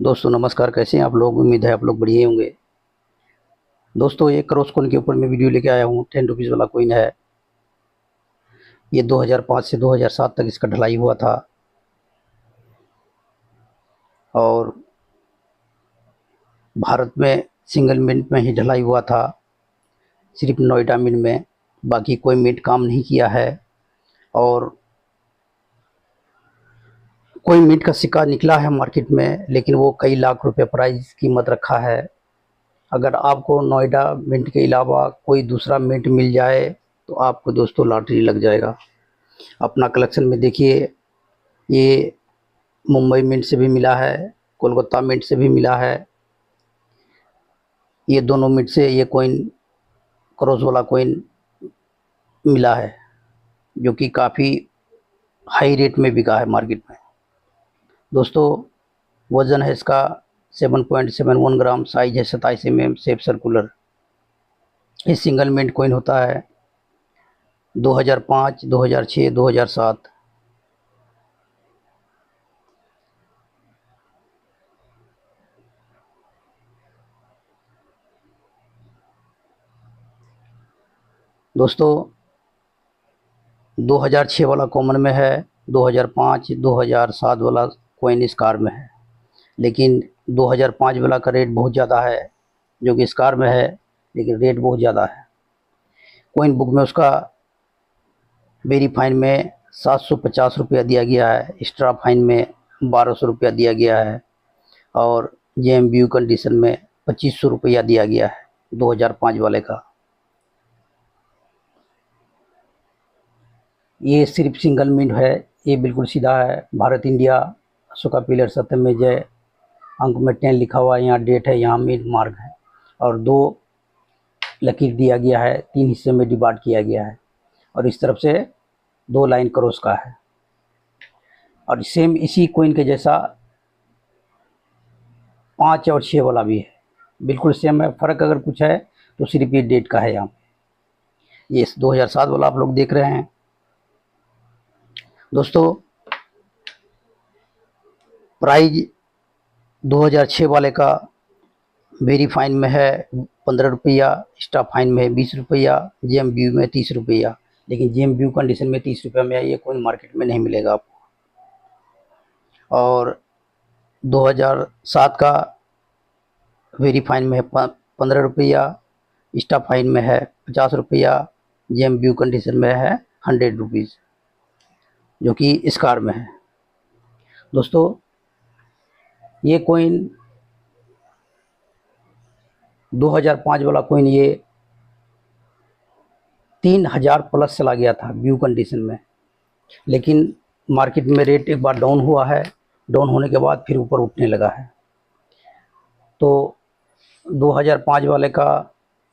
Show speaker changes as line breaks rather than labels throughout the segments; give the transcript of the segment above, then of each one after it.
दोस्तों नमस्कार, कैसे हैं आप लोग। उम्मीद है आप लोग बढ़िया ही होंगे। दोस्तों एक क्रॉस कॉइन के ऊपर मैं वीडियो लेके आया हूँ। 10 रुपीज़ वाला कॉइन है। ये 2005 से 2007 तक इसका ढलाई हुआ था और भारत में सिंगल मिनट में ही ढलाई हुआ था, सिर्फ नोएडा मिनट में। बाकी कोई मिनट काम नहीं किया है। और कोई मिनट का सिक्का निकला है मार्केट में, लेकिन वो कई लाख रुपए प्राइस कीमत रखा है। अगर आपको नोएडा मिंट के अलावा कोई दूसरा मिंट मिल जाए तो आपको दोस्तों लॉटरी लग जाएगा। अपना कलेक्शन में देखिए, ये मुंबई मिंट से भी मिला है, कोलकाता मिंट से भी मिला है। ये दोनों मिंट से ये कॉइन, क्रॉस वाला कॉइन मिला है, जो कि काफ़ी हाई रेट में बिका है मार्केट में। दोस्तों वज़न है इसका 7.71 ग्राम, साइज है 27 mm, शेप सर्कुलर। ये सिंगल मिंट कॉइन होता है 2005, 2006, 2007। दोस्तों 2006 वाला कॉमन में है, 2005, 2007 वाला कॉइन स्कार में है। लेकिन 2005 वाला का रेट बहुत ज़्यादा है, जो कि स्कार में है, लेकिन रेट बहुत ज़्यादा है। कॉइन बुक में उसका वेरी फाइन में 750 रुपया दिया गया है, एक्स्ट्रा फाइन में 1200 रुपया दिया गया है, और JMBU कंडीशन में 2500 रुपया दिया गया है 2005 वाले का। ये सिर्फ सिंगल मिनट है। ये बिल्कुल सीधा है, भारत इंडिया, अशोका पिलर सत्यम में जय, अंक में 10 लिखा हुआ है, यहाँ डेट है, यहाँ मिनट मार्क है, और 2 लकीर दिया गया है, 3 हिस्से में डिवाइड किया गया है, और इस तरफ से 2 लाइन क्रॉस का है। और सेम इसी कोइन के जैसा 5 और 6 वाला भी है, बिल्कुल सेम है। फ़र्क अगर कुछ है तो सिर्फ ये डेट का है। यहाँ पे ये 2007 वाला आप लोग देख रहे हैं। दोस्तों प्राइज 2006 वाले का वेरी फाइन में है 15 रुपया, एक्स्ट्रा फाइन में है 20 रुपया, JMBU में 30 रुपया। लेकिन JMBU कंडीशन में 30 रुपये में ये कोई मार्केट में नहीं मिलेगा आपको। और 2007 का वेरी फाइन में है 15 रुपया, एक्स्ट्रा फाइन में है 50 रुपया, JMBU कंडीशन में है 100 रुपीज़, जो कि स्कार में है। दोस्तों ये कोइन 2005 वाला कोइन ये 3000 प्लस चला गया था व्यू कंडीशन में, लेकिन मार्केट में रेट एक बार डाउन हुआ है, डाउन होने के बाद फिर ऊपर उठने लगा है। तो 2005 वाले का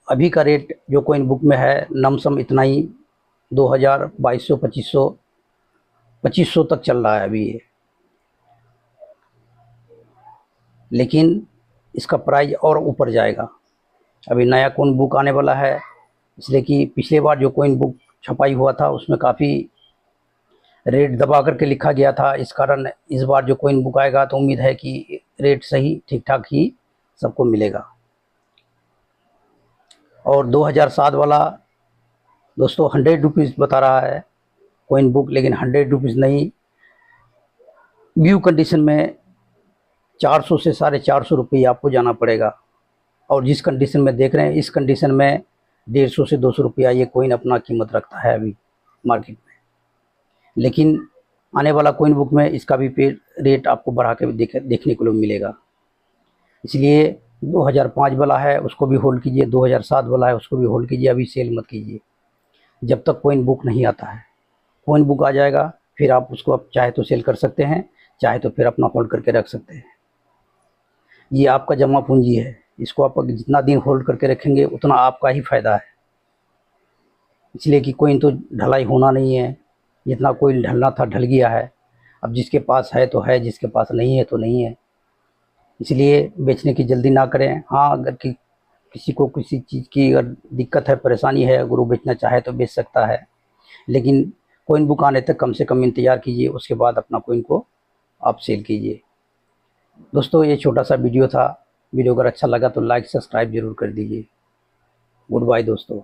अभी का रेट जो कोइन बुक में है लमसम इतना ही, 2000, 2200, 2500, 2500 तक चल रहा है अभी ये। लेकिन इसका प्राइस और ऊपर जाएगा। अभी नया कोइन बुक आने वाला है, इसलिए कि पिछले बार जो कोइन बुक छपाई हुआ था उसमें काफ़ी रेट दबा करके लिखा गया था। इस कारण इस बार जो कोइन बुक आएगा तो उम्मीद है कि रेट सही ठीक ठाक ही सबको मिलेगा। और 2007 वाला दोस्तों 100 रुपीज़ बता रहा है कोइन बुक, लेकिन 100 रुपीज़ नहीं, व्यू कंडीशन में 400 से 450 रुपये आपको जाना पड़ेगा। और जिस कंडीशन में देख रहे हैं इस कंडीशन में 150 से 200 रुपया ये कोइन अपना कीमत रखता है अभी मार्केट में। लेकिन आने वाला कोइन बुक में इसका भी रेट आपको बढ़ा के देखने को मिलेगा। इसलिए 2005 वाला है उसको भी होल्ड कीजिए, 2007 वाला है उसको भी होल्ड कीजिए, अभी सेल मत कीजिए जब तक कोइन बुक नहीं आता है। कोइन बुक आ जाएगा फिर आप उसको आप चाहे तो सेल कर सकते हैं, चाहे तो फिर अपना होल्ड करके रख सकते हैं। ये आपका जमा पूंजी है, इसको आप जितना दिन होल्ड करके रखेंगे उतना आपका ही फ़ायदा है। इसलिए कि कोइन तो ढलाई होना नहीं है, जितना कोइन ढलना था ढल गया है। अब जिसके पास है तो है, जिसके पास नहीं है तो नहीं है। इसलिए बेचने की जल्दी ना करें। हाँ, अगर किसी को किसी चीज़ की अगर दिक्कत है, परेशानी है, अगर वो बेचना चाहे तो बेच सकता है, लेकिन कोइन बुक आने तक कम से कम इंतज़ार कीजिए, उसके बाद अपना कोइन को आप सेल कीजिए। दोस्तों ये छोटा सा वीडियो था। वीडियो अगर अच्छा लगा तो लाइक सब्सक्राइब जरूर कर दीजिए। गुड बाय दोस्तों।